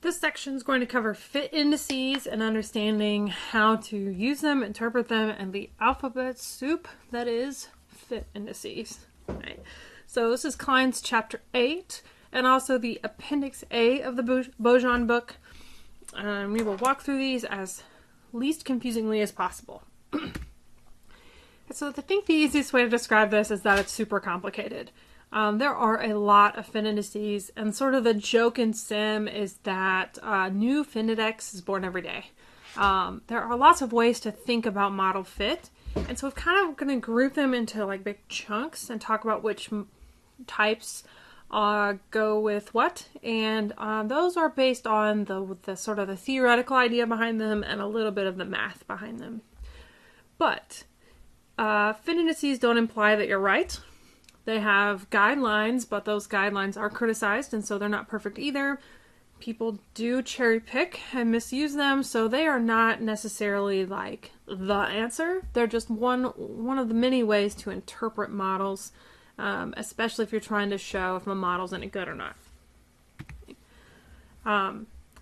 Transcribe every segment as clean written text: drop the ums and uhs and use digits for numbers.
This section is going to cover fit indices and understanding how to use them, interpret them, and the alphabet soup that is fit indices. Right. So this is Klein's chapter 8 and also the appendix A of the Buchanan book. We will walk through these as least confusingly as possible. So I think the easiest way to describe this is that it's super complicated. There are a lot of fit indices, and sort of the joke in sim is that new fit index is born every day. There are lots of ways to think about model fit, and so we're kind of going to group them into like big chunks and talk about which types go with what, and those are based on the sort of the theoretical idea behind them and a little bit of the math behind them. But fit indices don't imply that you're right. They have guidelines, but those guidelines are criticized, and so they're not perfect either. People do cherry pick and misuse them, so they are not necessarily like the answer. They're just one of the many ways to interpret models, especially if you're trying to show if a model's any good or not.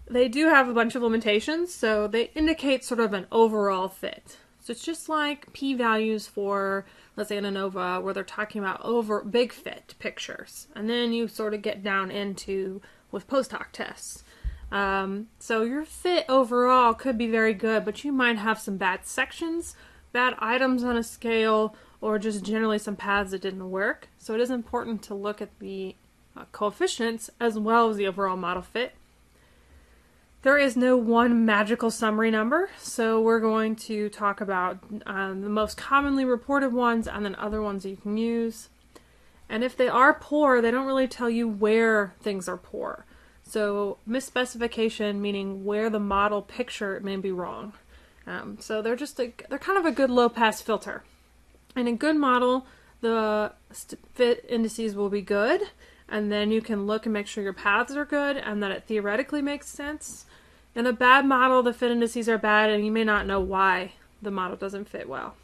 They do have a bunch of limitations, so they indicate sort of an overall fit. So it's just like p-values for, let's say, an ANOVA, where they're talking about big fit pictures. And then you sort of get down into with post hoc tests. So your fit overall could be very good, but you might have some bad sections, bad items on a scale, or just generally some paths that didn't work. So it is important to look at the coefficients as well as the overall model fit. There is no one magical summary number, so we're going to talk about the most commonly reported ones and then other ones that you can use. And if they are poor, they don't really tell you where things are poor. So misspecification, meaning where the model picture may be wrong. So they're kind of a good low-pass filter. In a good model, the fit indices will be good, and then you can look and make sure your paths are good and that it theoretically makes sense. In a bad model, the fit indices are bad, and you may not know why the model doesn't fit well.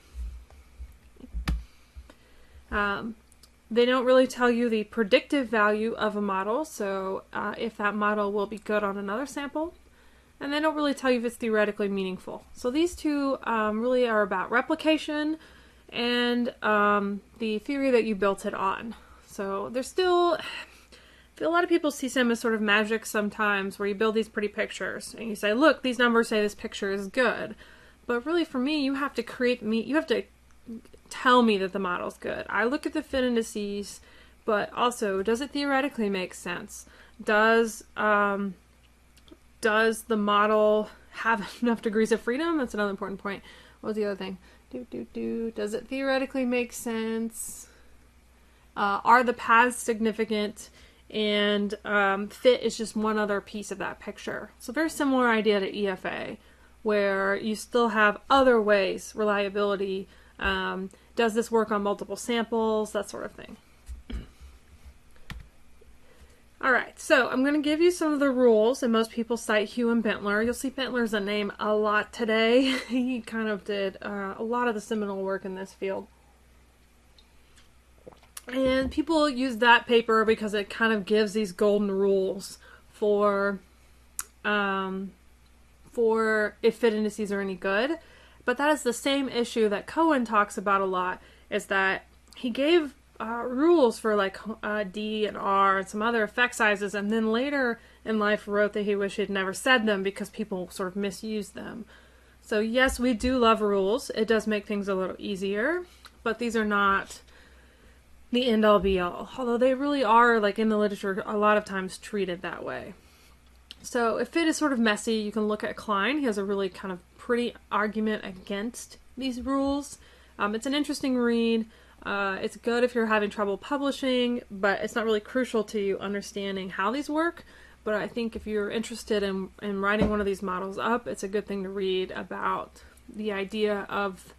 They don't really tell you the predictive value of a model, so if that model will be good on another sample, and they don't really tell you if it's theoretically meaningful. So these two really are about replication and the theory that you built it on. So there's still... I feel a lot of people see sim as sort of magic sometimes, where you build these pretty pictures and you say, look, these numbers say this picture is good. But really for me, you have to tell me that the model's good. I look at the fit indices, but also, does it theoretically make sense? Does the model have enough degrees of freedom? That's another important point. What was the other thing? Does it theoretically make sense? Are the paths significant? And fit is just one other piece of that picture. So very similar idea to EFA, where you still have other ways, reliability, does this work on multiple samples, that sort of thing. Alright, so I'm going to give you some of the rules, and most people cite Hugh and Bentler. You'll see Bentler's a name a lot today. He kind of did a lot of the seminal work in this field. And people use that paper because it kind of gives these golden rules for if fit indices are any good. But that is the same issue that Cohen talks about a lot, is that he gave rules for like D and R and some other effect sizes, and then later in life wrote that he wished he'd never said them because people sort of misused them. So yes, we do love rules. It does make things a little easier, but these are not the end-all be-all, although they really are, like in the literature, a lot of times treated that way. So if fit is sort of messy, you can look at Klein. He has a really kind of pretty argument against these rules. It's an interesting read. It's good if you're having trouble publishing, but it's not really crucial to you understanding how these work. But I think if you're interested in writing one of these models up, it's a good thing to read about the idea of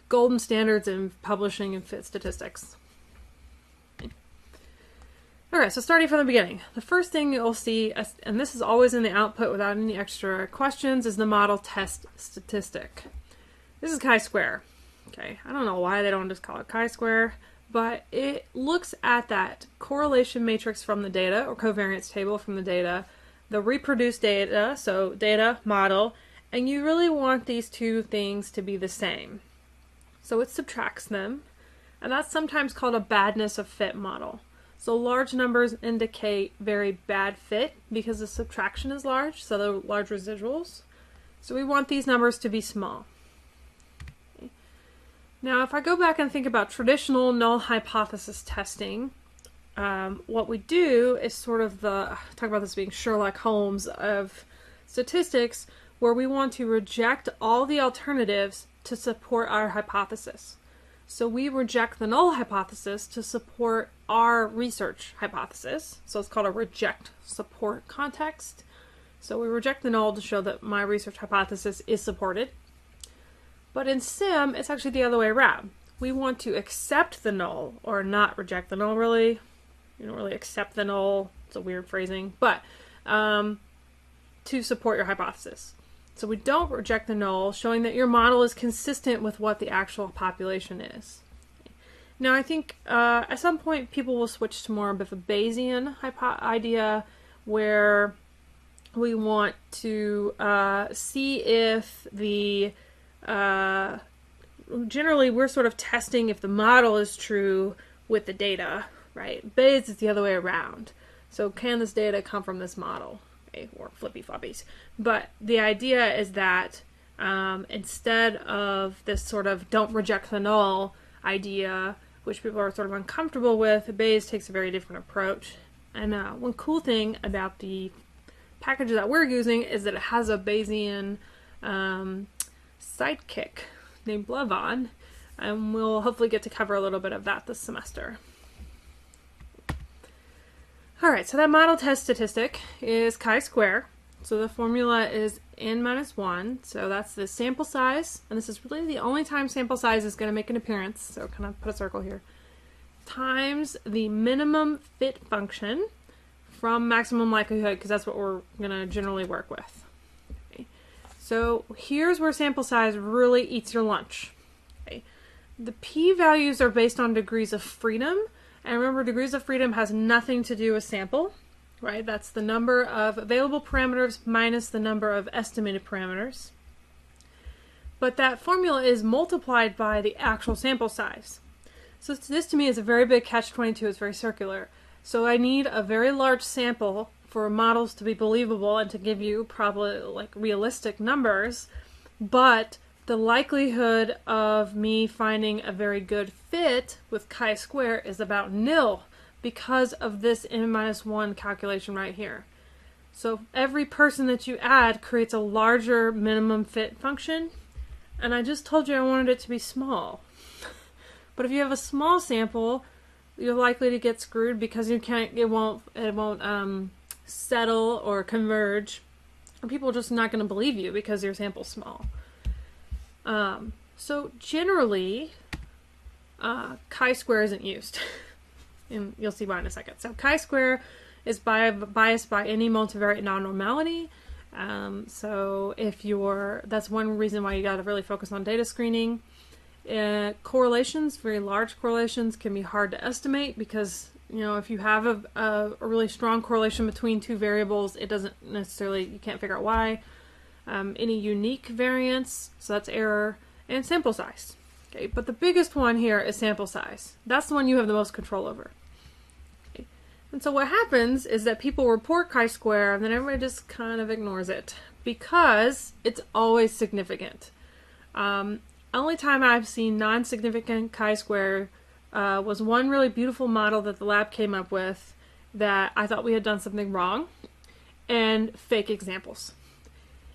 golden standards in publishing and fit statistics. Okay, so starting from the beginning, the first thing you'll see, and this is always in the output without any extra questions, is the model test statistic. This is chi-square. Okay, I don't know why they don't just call it chi-square, but it looks at that correlation matrix from the data, or covariance table from the data, the reproduced data, so data, model, and you really want these two things to be the same. So it subtracts them, and that's sometimes called a badness of fit model. So large numbers indicate very bad fit because the subtraction is large, so the large residuals. So we want these numbers to be small. Okay. Now if I go back and think about traditional null hypothesis testing, what we do is sort of talk about this being Sherlock Holmes of statistics, where we want to reject all the alternatives to support our hypothesis. So we reject the null hypothesis to support our research hypothesis. So it's called a reject support context. So we reject the null to show that my research hypothesis is supported. But in SIM, it's actually the other way around. We want to accept the null, or not reject the null, really. You don't really accept the null. It's a weird phrasing. But to support your hypothesis. So we don't reject the null, showing that your model is consistent with what the actual population is. Now I think at some point people will switch to more of a Bayesian idea, where we want to see if the, generally we're sort of testing if the model is true with the data, right? Bayes is the other way around. So can this data come from this model? Or flippy floppies. But the idea is that instead of this sort of don't reject the null idea, which people are sort of uncomfortable with, Bayes takes a very different approach. And one cool thing about the package that we're using is that it has a Bayesian sidekick named Levon, and we'll hopefully get to cover a little bit of that this semester. Alright, so that model test statistic is chi-square. So the formula is n-1, so that's the sample size, and this is really the only time sample size is going to make an appearance, so kind of put a circle here, times the minimum fit function from maximum likelihood, because that's what we're going to generally work with. Okay. So here's where sample size really eats your lunch. Okay. The p-values are based on degrees of freedom. And remember, degrees of freedom has nothing to do with sample, right? That's the number of available parameters minus the number of estimated parameters. But that formula is multiplied by the actual sample size. So this to me is a very big catch-22. It's very circular. So I need a very large sample for models to be believable and to give you probably like realistic numbers. But the likelihood of me finding a very good fit with chi-square is about nil because of this n-1 calculation right here. So every person that you add creates a larger minimum fit function, and I just told you I wanted it to be small. But if you have a small sample, you're likely to get screwed because it won't settle or converge, and people are just not going to believe you because your sample's small. So generally, chi-square isn't used, and you'll see why in a second. So chi-square is biased by any multivariate non-normality. So that's one reason why you got to really focus on data screening. Correlations, very large correlations, can be hard to estimate because if you have a really strong correlation between two variables, it doesn't necessarily, you can't figure out why. Any unique variance, so that's error, and sample size. Okay, but the biggest one here is sample size. That's the one you have the most control over. Okay. And so what happens is that people report chi-square and then everybody just kind of ignores it because it's always significant. Only time I've seen non-significant chi-square was one really beautiful model that the lab came up with that I thought we had done something wrong, and fake examples.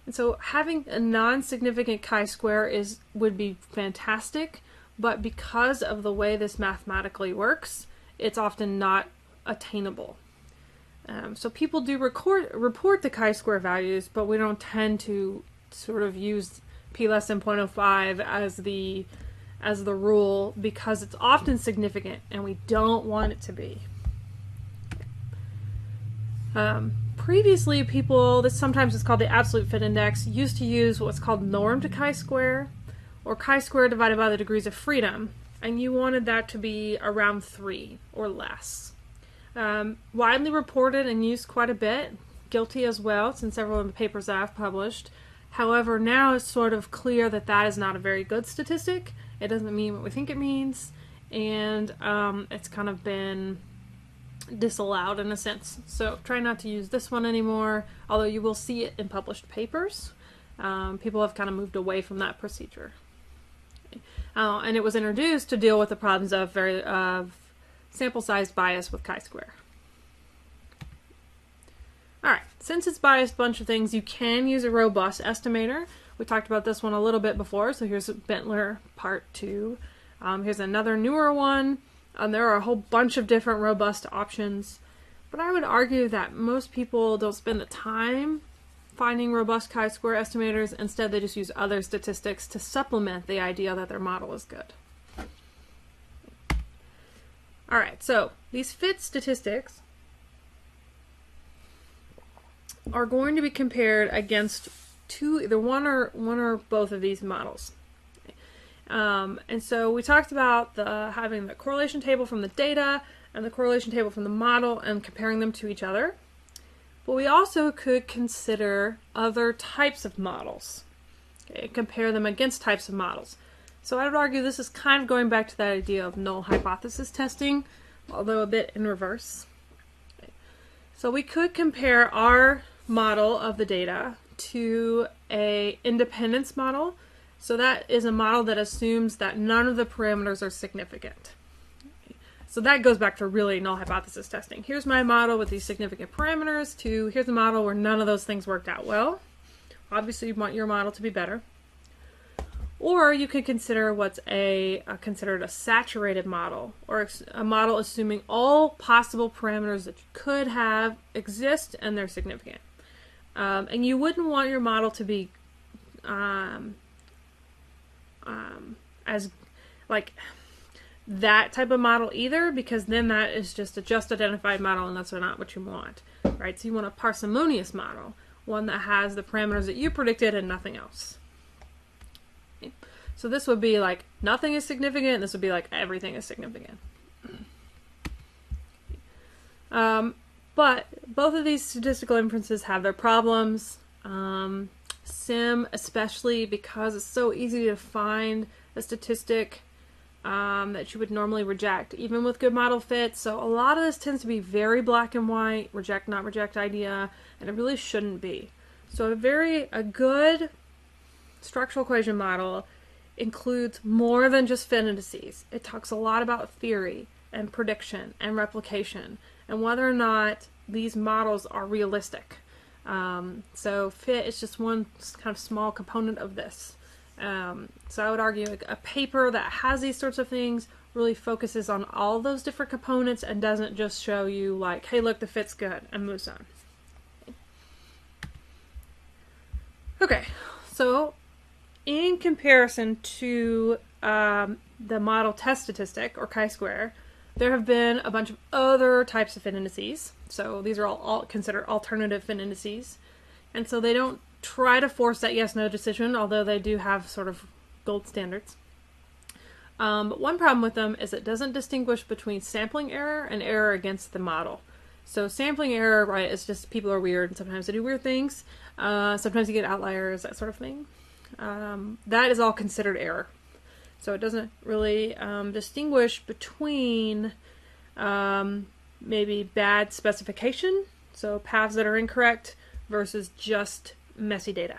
And so having a non-significant chi-square would be fantastic, but because of the way this mathematically works, it's often not attainable. So people do report the chi-square values, but we don't tend to sort of use p less than 0.05 as the rule because it's often significant and we don't want it to be. Previously, this sometimes is called the absolute fit index, used to use what's called norm to chi-square, or chi-square divided by the degrees of freedom, and you wanted that to be around 3 or less. Widely reported and used quite a bit, guilty as well. It's in several of the papers that I've published. However, now it's sort of clear that that is not a very good statistic. It doesn't mean what we think it means, and it's kind of been disallowed in a sense. So try not to use this one anymore, although you will see it in published papers. People have kind of moved away from that procedure. And it was introduced to deal with the problems of sample size bias with chi-square. Alright, since it's biased a bunch of things, you can use a robust estimator. We talked about this one a little bit before, so here's Bentler Part 2. Here's another newer one. There are a whole bunch of different robust options, but I would argue that most people don't spend the time finding robust chi-square estimators. Instead, they just use other statistics to supplement the idea that their model is good. Alright, so these fit statistics are going to be compared against either one or both of these models. And so we talked about having the correlation table from the data and the correlation table from the model and comparing them to each other. But we also could consider other types of models, okay, compare them against types of models. So I would argue this is kind of going back to that idea of null hypothesis testing, although a bit in reverse. Okay. So we could compare our model of the data to an independence model. So that is a model that assumes that none of the parameters are significant. So that goes back to really null hypothesis testing. Here's my model with these significant parameters to here's a model where none of those things worked out well. Obviously you want your model to be better. Or you could consider what's considered a saturated model, or a model assuming all possible parameters that you could have exist and they're significant. And you wouldn't want your model to be as like that type of model either, because then that is just a just identified model and that's not what you want, right? So you want a parsimonious model, one that has the parameters that you predicted and nothing else. Okay. So this would be like nothing is significant, and this would be like everything is significant. But both of these statistical inferences have their problems. SIM especially, because it's so easy to find a statistic that you would normally reject, even with good model fit. So a lot of this tends to be very black and white, reject, not reject idea, and it really shouldn't be. So a good structural equation model includes more than just fit indices. It talks a lot about theory and prediction and replication and whether or not these models are realistic. So fit is just one kind of small component of this. So I would argue a paper that has these sorts of things really focuses on all those different components and doesn't just show you like, hey, look, the fit's good, and moves on. Okay, so in comparison to the model test statistic, or chi-square, there have been a bunch of other types of fit indices. So these are all considered alternative fit indices. And so they don't try to force that yes-no decision, although they do have sort of gold standards. But one problem with them is it doesn't distinguish between sampling error and error against the model. So sampling error, right, is just people are weird and sometimes they do weird things. Sometimes you get outliers, that sort of thing. That is all considered error. So it doesn't really distinguish between maybe bad specification, so paths that are incorrect, versus just messy data.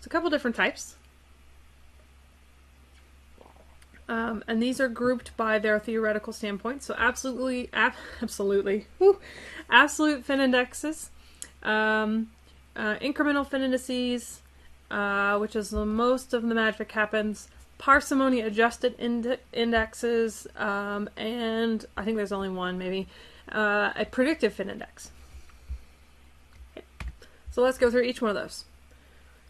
So a couple different types. And these are grouped by their theoretical standpoint. So absolute fit indexes, incremental fit indices, which is the most of the magic happens, parsimony adjusted indexes, and I think there's only one maybe, a predictive fit index. Okay. So let's go through each one of those.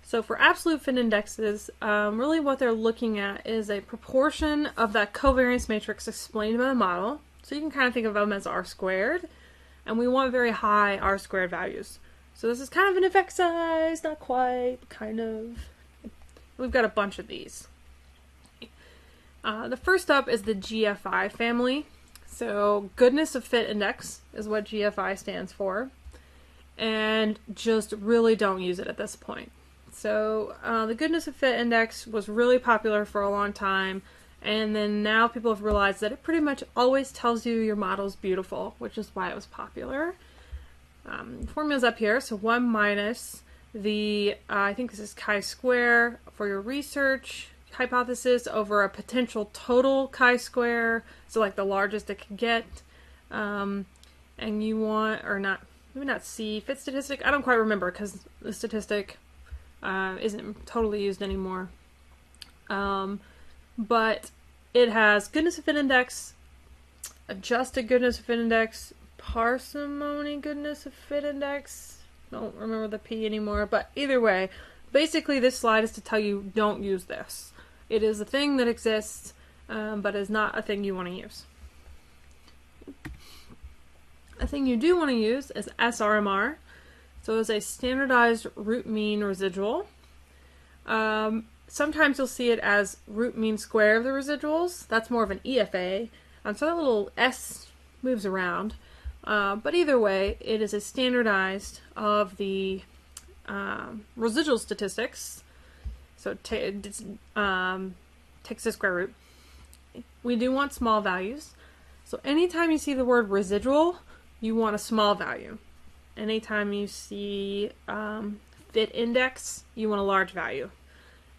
So for absolute fit indexes, really what they're looking at is a proportion of that covariance matrix explained by the model. So you can kind of think of them as R squared, and we want very high R squared values. So this is kind of an effect size, not quite, but kind of. We've got a bunch of these. The first up is the GFI family. So goodness of fit index is what GFI stands for, and just really don't use it at this point. So the goodness of fit index was really popular for a long time, and then now people have realized that it pretty much always tells you your model's beautiful, which is why it was popular. Formula's up here, so 1 minus the, I think this is chi-square for your research hypothesis over a potential total chi-square, so like the largest it can get. And you want, or not, maybe not C, fit statistic, I don't quite remember because the statistic isn't totally used anymore. But it has goodness of fit index, adjusted goodness of fit index, parsimony goodness of fit index. Don't remember the P anymore, but either way, basically this slide is to tell you don't use this. It is a thing that exists, but is not a thing you want to use. A thing you do want to use is SRMR. So it's a standardized root mean residual. Sometimes you'll see it as root mean square of the residuals. That's more of an EFA. So that little S moves around. But either way, it is a standardized of the residual statistics. So it takes the square root. We do want small values. So anytime you see the word residual, you want a small value. Anytime you see fit index, you want a large value.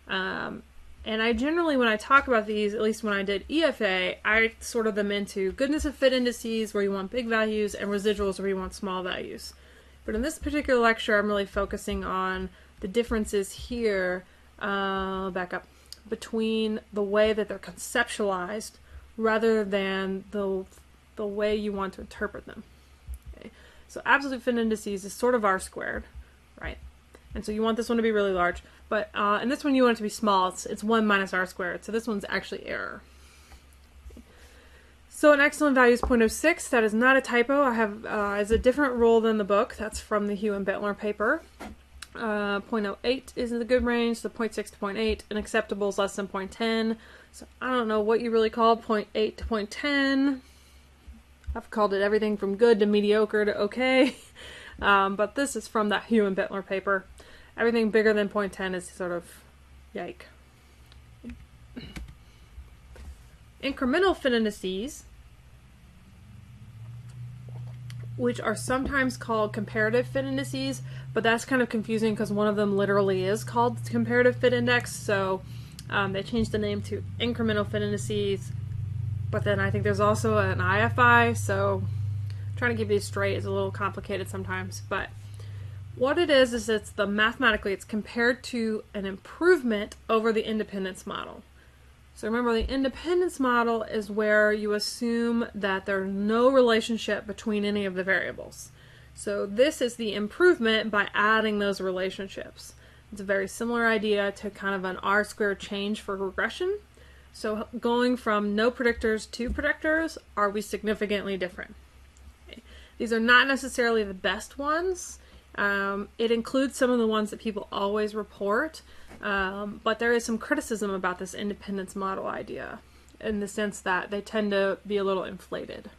And I generally, when I talk about these, at least when I did EFA, I sorted them into goodness of fit indices where you want big values and residuals where you want small values. But in this particular lecture, I'm really focusing on the differences here, back up, between the way that they're conceptualized rather than the way you want to interpret them. Okay. So absolute fit indices is sort of R squared, right? And so you want this one to be really large, but and this one you want it to be small. It's 1 minus R squared, so this one's actually error. So an excellent value is 0.06. That is not a typo. I have is a different rule than the book. That's from the Hugh and Bettler paper. 0.08 is in the good range, so 0.6 to 0.8, and acceptable is less than 0.10. So I don't know what you really call 0.8 to 0.10. I've called it everything from good to mediocre to okay. But this is from that Hugh and Bettler paper. Everything bigger than 0.10 is sort of yike. Incremental fit indices, which are sometimes called comparative fit indices, but that's kind of confusing because one of them literally is called Comparative Fit Index, so they changed the name to Incremental Fit Indices, but then I think there's also an IFI, so trying to keep these straight is a little complicated sometimes, but what it is it's mathematically it's compared to an improvement over the independence model. So remember, the independence model is where you assume that there's no relationship between any of the variables. So this is the improvement by adding those relationships. It's a very similar idea to kind of an R squared change for regression. So going from no predictors to predictors, are we significantly different? Okay. These are not necessarily the best ones. It includes some of the ones that people always report, but there is some criticism about this independence model idea in the sense that they tend to be a little inflated.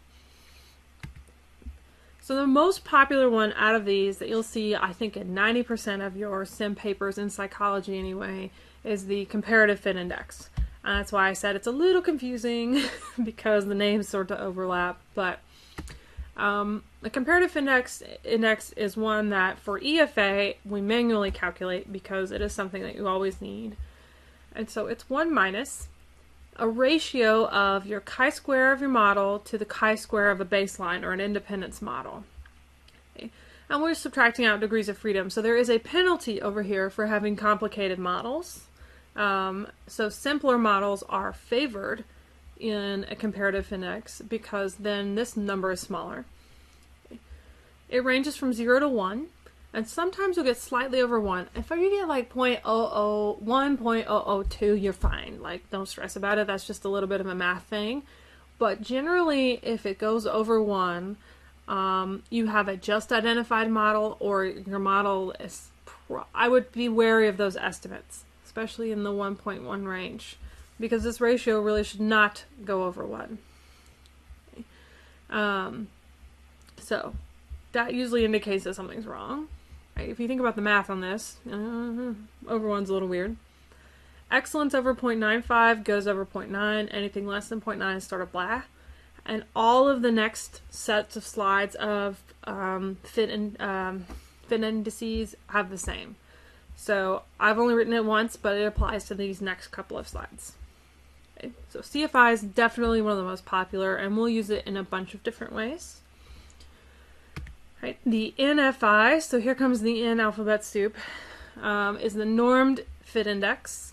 So the most popular one out of these that you'll see, I think in 90% of your sim papers in psychology anyway, is the Comparative Fit Index. And that's why I said it's a little confusing because the names sort of overlap, but the Comparative Fit Index is one that for EFA we manually calculate because it is something that you always need. And so it's 1 minus a ratio of your chi-square of your model to the chi-square of a baseline or an independence model. Okay. And we're subtracting out degrees of freedom. So there is a penalty over here for having complicated models. So simpler models are favored in a comparative index because then this number is smaller. It ranges from 0 to 1, and sometimes you'll get slightly over 1. If you get like 0.001, 0.002, you're fine. Like, don't stress about it. That's just a little bit of a math thing. But generally, if it goes over 1, you have a just identified model, or your model is, I would be wary of those estimates, especially in the 1.1 range, because this ratio really should not go over 1. So that usually indicates that something's wrong. Right? If you think about the math on this, over 1's a little weird. Excellence over 0.95 goes over 0.9. Anything less than 0.9 is sort of blah. And all of the next sets of slides of fit indices have the same. So I've only written it once, but it applies to these next couple of slides. Okay. So CFI is definitely one of the most popular, and we'll use it in a bunch of different ways. Right. The NFI, so here comes the N alphabet soup, is the Normed Fit Index,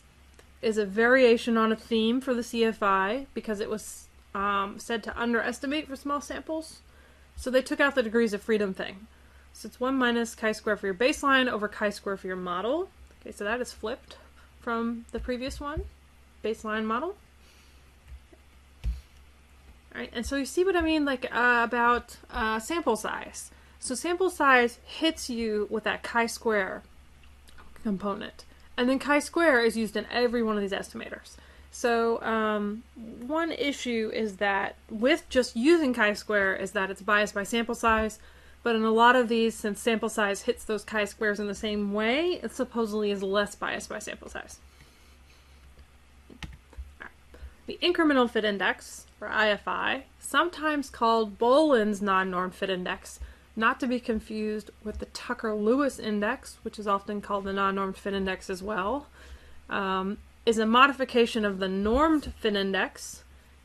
is a variation on a theme for the CFI because it was said to underestimate for small samples. So they took out the degrees of freedom thing. So it's 1 minus chi-square for your baseline over chi-square for your model. Okay, so that is flipped from the previous one, baseline model. All right, and so you see what I mean, like about sample size. So sample size hits you with that chi-square component. And then chi-square is used in every one of these estimators. So one issue is that with just using chi-square is that it's biased by sample size. But in a lot of these, since sample size hits those chi-squares in the same way, it supposedly is less biased by sample size. Right. The Incremental Fit Index, or IFI, sometimes called Boland's non-normed fit index, not to be confused with the Tucker-Lewis index, which is often called the non-normed fit index as well, is a modification of the normed fit index,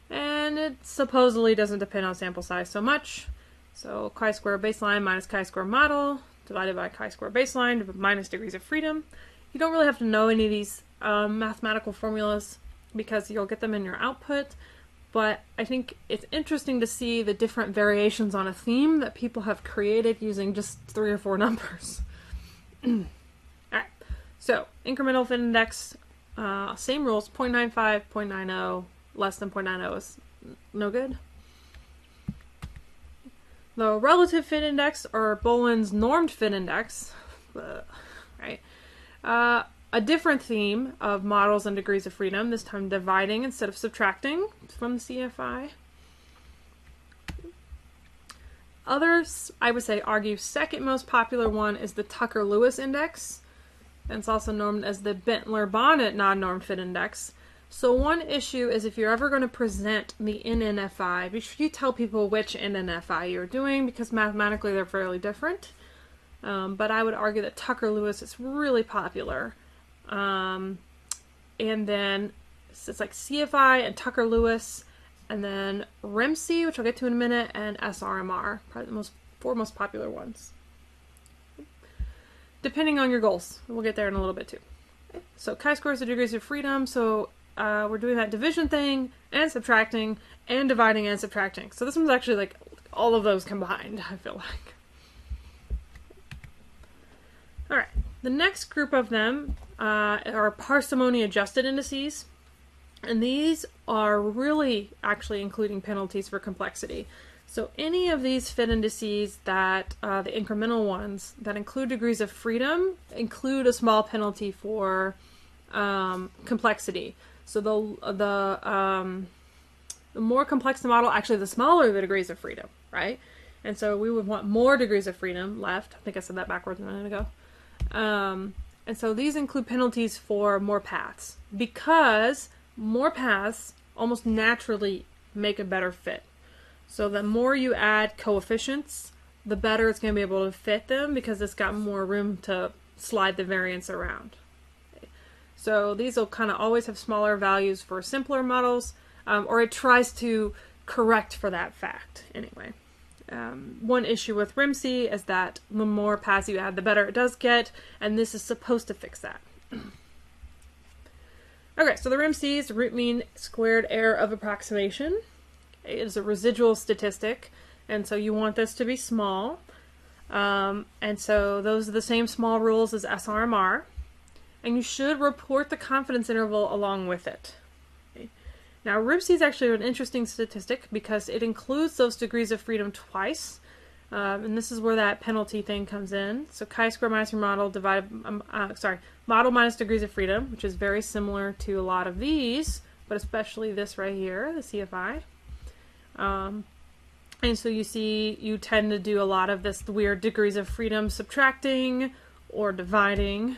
and it supposedly doesn't depend on sample size so much. So chi-square baseline minus chi-square model divided by chi-square baseline minus degrees of freedom. You don't really have to know any of these mathematical formulas because you'll get them in your output, but I think it's interesting to see the different variations on a theme that people have created using just 3 or 4 numbers. Alright, so incremental fit index, same rules, 0.95, 0.90, less than 0.90 is no good. The relative fit index, or Boland's normed fit index, right? A different theme of models and degrees of freedom, this time dividing instead of subtracting from the CFI. Others, I would say, argue second most popular one is the Tucker-Lewis index, and it's also normed as the Bentler-Bonnet non-normed fit index. So one issue is if you're ever going to present the NNFI, be sure you tell people which NNFI you're doing because mathematically they're fairly different. But I would argue that Tucker-Lewis is really popular. And then it's like CFI and Tucker-Lewis, and then RMC, which I'll get to in a minute, and SRMR, probably the 4 most popular ones. Depending on your goals. We'll get there in a little bit too. So chi-square is the degrees of freedom, so we're doing that division thing, and subtracting, and dividing and subtracting. So this one's actually like all of those combined, I feel like. Alright, the next group of them are parsimony adjusted indices. And these are really actually including penalties for complexity. So any of these fit indices that, the incremental ones, that include degrees of freedom, include a small penalty for complexity. So the more complex the model, actually the smaller the degrees of freedom, right? And so we would want more degrees of freedom left. I think I said that backwards a minute ago. And so these include penalties for more paths, because more paths almost naturally make a better fit. So the more you add coefficients, the better it's going to be able to fit them because it's got more room to slide the variance around. So these will kind of always have smaller values for simpler models, or it tries to correct for that fact anyway. One issue with RMC is that the more paths you add, the better it does get, and this is supposed to fix that. Okay, so the RMC is root mean squared error of approximation. It is a residual statistic, and so you want this to be small. And so those are the same small rules as SRMR. And you should report the confidence interval along with it. Okay. Now, RMC is actually an interesting statistic because it includes those degrees of freedom twice. And this is where that penalty thing comes in. So chi-square minus your model divided, model minus degrees of freedom, which is very similar to a lot of these, but especially this right here, the CFI. And so you tend to do a lot of this weird degrees of freedom subtracting or dividing.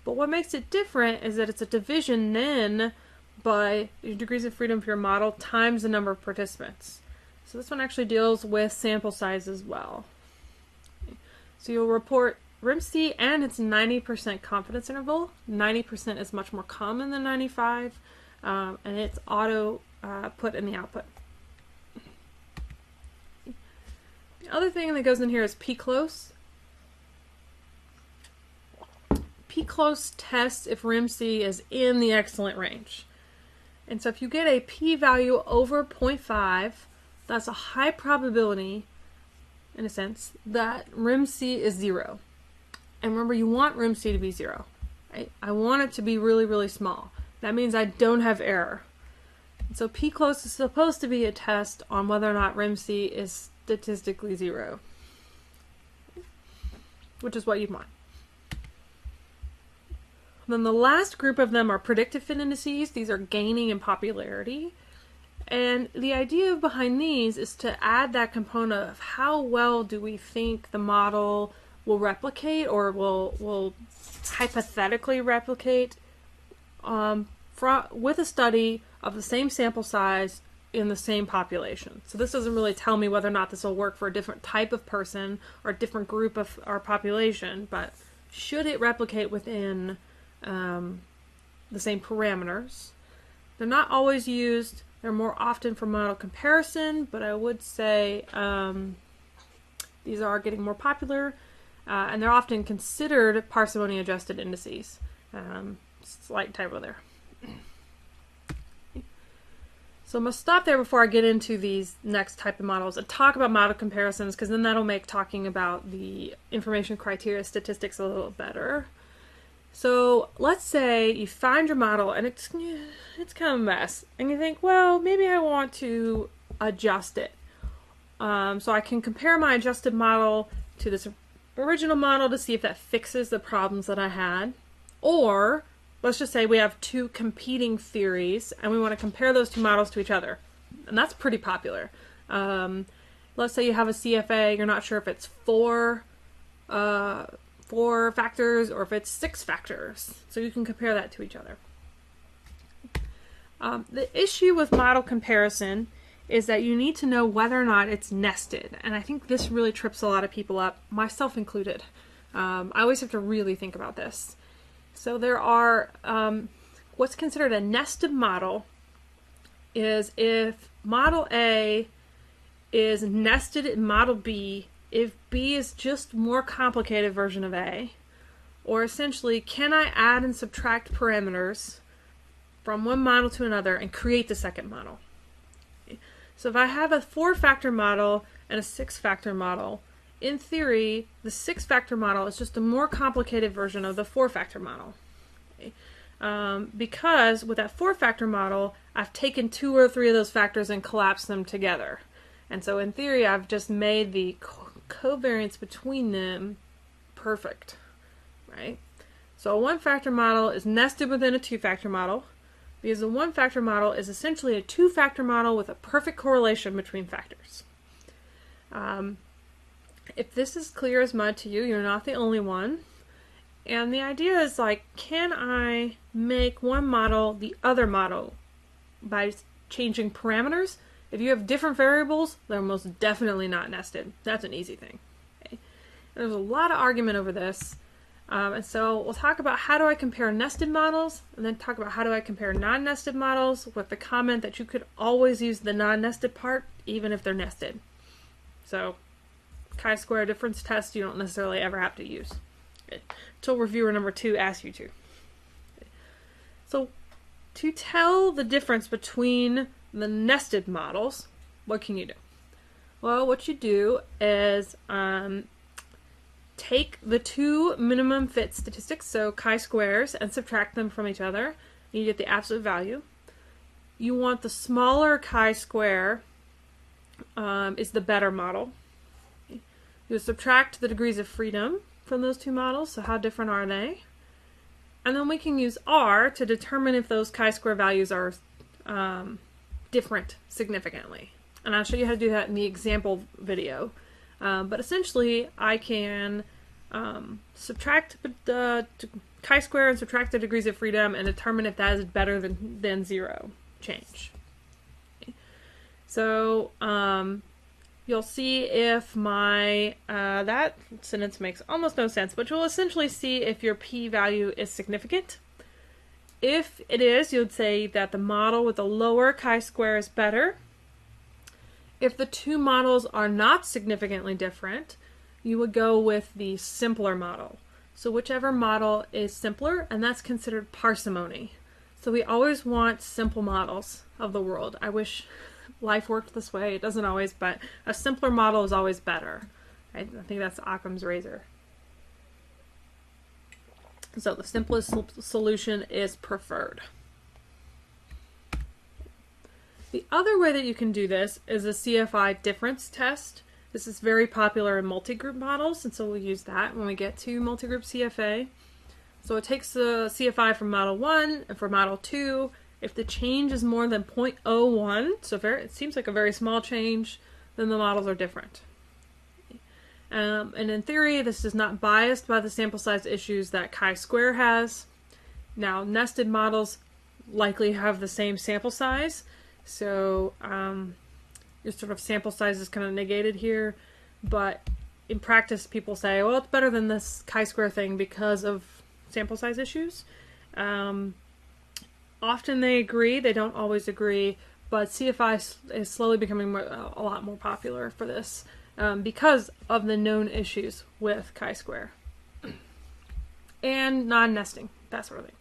But what makes it different is that it's a division then by your degrees of freedom for your model times the number of participants. So this one actually deals with sample size as well. So you'll report RIMC and its 90% confidence interval. 90% is much more common than 95, and it's auto put in the output. The other thing that goes in here is p-close. P-close tests if RIMC is in the excellent range. And so if you get a p-value over 0.5, that's a high probability, in a sense, that RIMC is 0. And remember, you want RIMC to be 0. Right? I want it to be really, really small. That means I don't have error. And so p-close is supposed to be a test on whether or not RIMC is statistically 0, which is what you want. Then the last group of them are predictive fit indices. These are gaining in popularity. And the idea behind these is to add that component of how well do we think the model will replicate or will hypothetically replicate with a study of the same sample size in the same population. So this doesn't really tell me whether or not this will work for a different type of person or a different group of our population, but should it replicate within the same parameters. They're not always used. They're more often for model comparison, but I would say these are getting more popular, and they're often considered parsimony adjusted indices. Slight typo there. So I'm going to stop there before I get into these next type of models and talk about model comparisons, because then that'll make talking about the information criteria statistics a little better. So let's say you find your model and it's kind of a mess, and you think, well, maybe I want to adjust it. So I can compare my adjusted model to this original model to see if that fixes the problems that I had. Or let's just say we have two competing theories and we want to compare those two models to each other. And that's pretty popular. Let's say you have a CFA, you're not sure if it's four factors or if it's 6 factors. So you can compare that to each other. The issue with model comparison is that you need to know whether or not it's nested. And I think this really trips a lot of people up, myself included. I always have to really think about this. So there are, what's considered a nested model is if model A is nested in model B, if B is just more complicated version of A, or essentially, can I add and subtract parameters from one model to another and create the second model? So if I have a 4-factor model and a 6-factor model, in theory, the 6-factor model is just a more complicated version of the 4-factor model. Okay? Because with that 4-factor model, I've taken 2 or 3 of those factors and collapsed them together. And so in theory, I've just made the covariance between them perfect, right? So a 1-factor model is nested within a 2-factor model, because the 1-factor model is essentially a 2-factor model with a perfect correlation between factors. If this is clear as mud to you, you're not the only one. And the idea is like, can I make one model the other model by changing parameters? If you have different variables, they're most definitely not nested. That's an easy thing. Okay? There's a lot of argument over this. And so we'll talk about how do I compare nested models, and then talk about how do I compare non-nested models, with the comment that you could always use the non-nested part even if they're nested. So chi-square difference test you don't necessarily ever have to use. Okay. Until reviewer number 2 asks you to. Okay. So to tell the difference between the nested models, what can you do? Well, what you do is take the 2 minimum fit statistics, so chi-squares, and subtract them from each other. You get the absolute value. You want the smaller chi-square is the better model. You subtract the degrees of freedom from those 2 models, so how different are they? And then we can use R to determine if those chi-square values are different significantly. and I'll show you how to do that in the example video. But essentially, I can subtract the chi-square and subtract the degrees of freedom and determine if that is better than 0 change. So you'll see if my, that sentence makes almost no sense, but you'll essentially see if your p-value is significant. If it is, you'd say that the model with the lower chi-square is better. If the two models are not significantly different, you would go with the simpler model. So whichever model is simpler, and that's considered parsimony. So we always want simple models of the world. I wish life worked this way. It doesn't always, but a simpler model is always better. I think that's Occam's razor. So the simplest solution is preferred. The other way that you can do this is a CFI difference test. This is very popular in multi-group models, and so we'll use that when we get to multi-group CFA. So it takes the CFI from model 1 and for model 2. If the change is more than 0.01, so it seems like a very small change, then the models are different. And in theory, this is not biased by the sample size issues that chi-square has. Now, nested models likely have the same sample size, so your sort of sample size is kind of negated here, but in practice people say, well, it's better than this chi-square thing because of sample size issues. Often they agree, they don't always agree, but CFI is slowly becoming a lot more popular for this because of the known issues with chi-square and non-nesting, that sort of thing.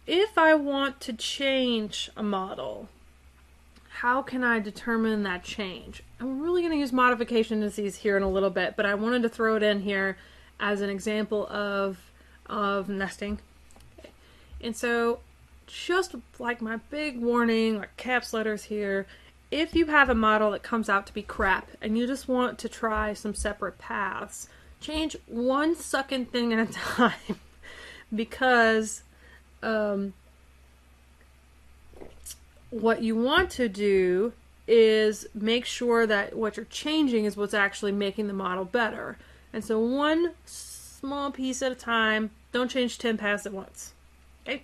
If I want to change a model, how can I determine that change? I'm really going to use modification indices here in a little bit, but I wanted to throw it in here as an example of nesting. Okay. And so, just like my big warning, like caps letters here, if you have a model that comes out to be crap and you just want to try some separate paths, change one sucking thing at a time because what you want to do is make sure that what you're changing is what's actually making the model better. And so one small piece at a time, don't change 10 paths at once. Okay?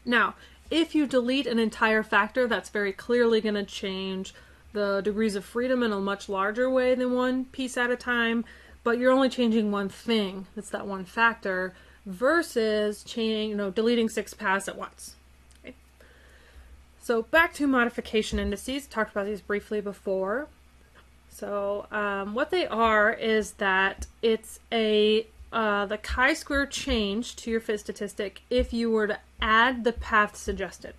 Now, if you delete an entire factor, that's very clearly going to change the degrees of freedom in a much larger way than one piece at a time, but you're only changing one thing, that's that one factor, versus deleting 6 paths at once. Okay? So back to modification indices, talked about these briefly before. So what they are is that it's the chi-square change to your fit statistic if you were to add the path suggested.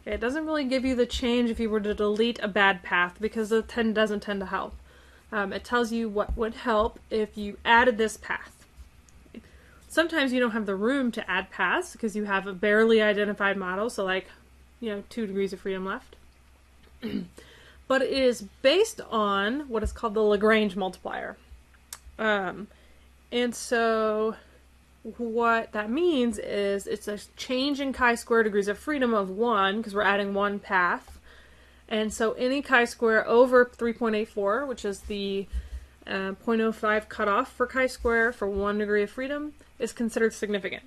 Okay, it doesn't really give you the change if you were to delete a bad path because it doesn't tend to help. It tells you what would help if you added this path. Okay. Sometimes you don't have the room to add paths because you have a barely identified model, so 2 degrees of freedom left. But it is based on what is called the Lagrange multiplier. And so what that means is it's a change in chi-square degrees of freedom of 1 because we're adding one path. And so any chi-square over 3.84, which is the 0.05 cutoff for chi-square for 1 degree of freedom, is considered significant.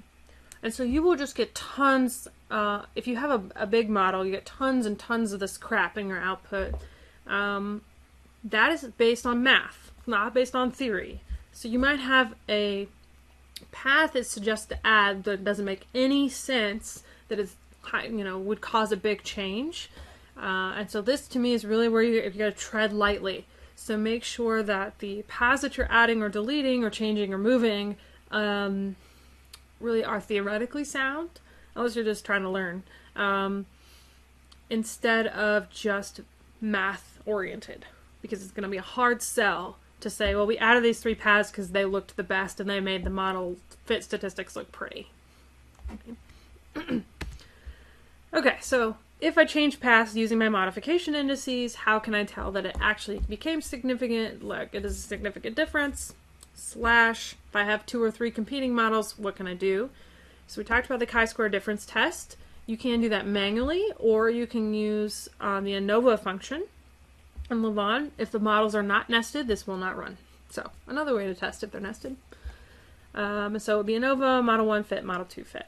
And so you will just get tons, if you have a big model, you get tons and tons of this crap in your output. That is based on math, not based on theory. So you might have a path that suggests to add that doesn't make any sense, that is, would cause a big change. And so this to me is really where you got to tread lightly. So make sure that the paths that you're adding or deleting or changing or moving really are theoretically sound, unless you're just trying to learn, instead of just math oriented, because it's going to be a hard sell to say, well, we added these 3 paths because they looked the best and they made the model fit statistics look pretty. Okay. Okay, so if I change paths using my modification indices, how can I tell that it actually became significant? Look, it is a significant difference. / if I have 2 or 3 competing models, what can I do? So we talked about the chi-square difference test. You can do that manually, or you can use the ANOVA function and move on. If the models are not nested, this will not run. So another way to test if they're nested. So it would be ANOVA, Model 1 fit, Model 2 fit.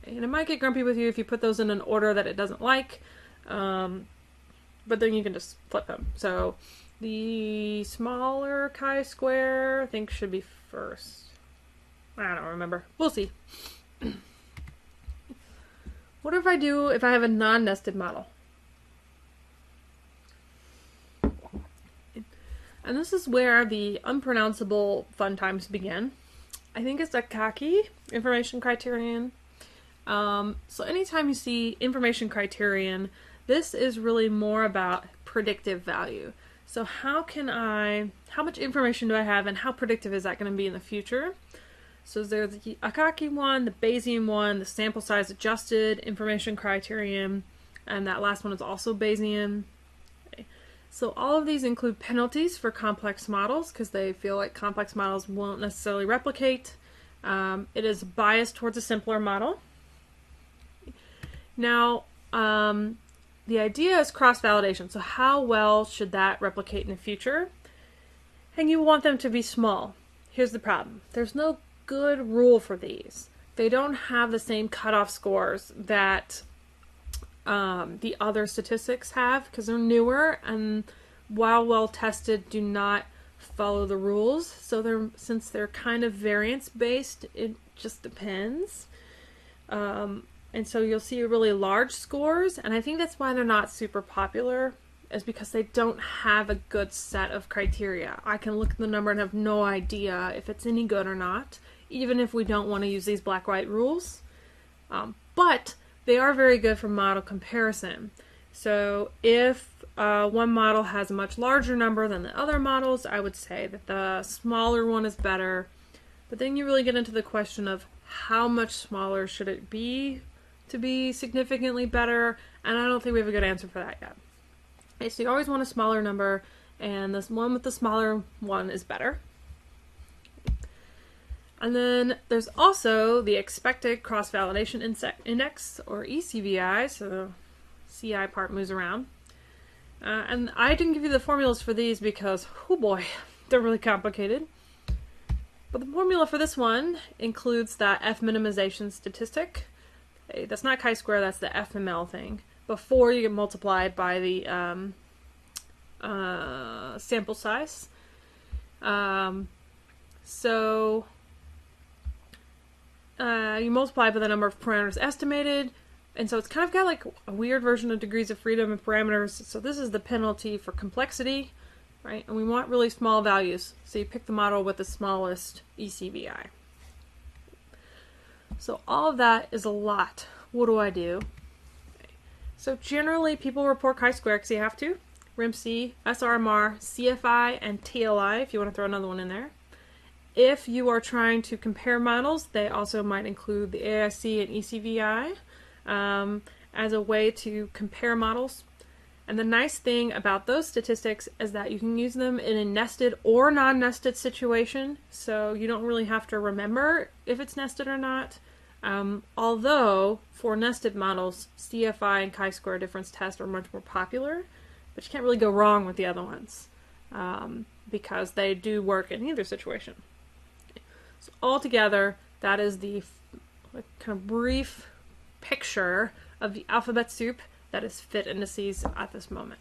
And it might get grumpy with you if you put those in an order that it doesn't like, but then you can just flip them. So the smaller chi-square, I think, should be first. I don't remember. We'll see. What if I have a non-nested model? And this is where the unpronounceable fun times begin. I think it's a Akaki information criterion. So anytime you see information criterion, this is really more about predictive value. So how much information do I have, and how predictive is that going to be in the future? So there's the Akaki one, the Bayesian one, the sample size adjusted information criterion, and that last one is also Bayesian. Okay. So all of these include penalties for complex models because they feel like complex models won't necessarily replicate. It is biased towards a simpler model. Now, the idea is cross-validation. So how well should that replicate in the future? And you want them to be small. Here's the problem. There's no good rule for these. They don't have the same cutoff scores that the other statistics have because they're newer, and while well tested, do not follow the rules. So since they're kind of variance based, it just depends. And so you'll see really large scores, and I think that's why they're not super popular, is because they don't have a good set of criteria. I can look at the number and have no idea if it's any good or not, even if we don't want to use these black-white rules. But they are very good for model comparison. So if one model has a much larger number than the other models, I would say that the smaller one is better. But then you really get into the question of how much smaller should it be to be significantly better, and I don't think we have a good answer for that yet. Okay, so you always want a smaller number, and this one with the smaller one is better. And then there's also the expected cross-validation index, or ECVI, so the CI part moves around. And I didn't give you the formulas for these because, oh boy, they're really complicated. But the formula for this one includes that F minimization statistic. Okay, that's not chi-square, that's the FML thing, before you get multiplied by the sample size. So you multiply by the number of parameters estimated, and so it's kind of got like a weird version of degrees of freedom and parameters. So this is the penalty for complexity, right? And we want really small values, so you pick the model with the smallest ECVI. So all of that is a lot. What do I do? Okay. So generally people report chi-square because you have to. RIMC, SRMR, CFI, and TLI if you want to throw another one in there. If you are trying to compare models, they also might include the AIC and ECVI as a way to compare models. And the nice thing about those statistics is that you can use them in a nested or non-nested situation, so you don't really have to remember if it's nested or not. Although for nested models, CFI and chi-square difference tests are much more popular, but you can't really go wrong with the other ones because they do work in either situation. So altogether, that is the kind of brief picture of the alphabet soup that is fit indices at this moment.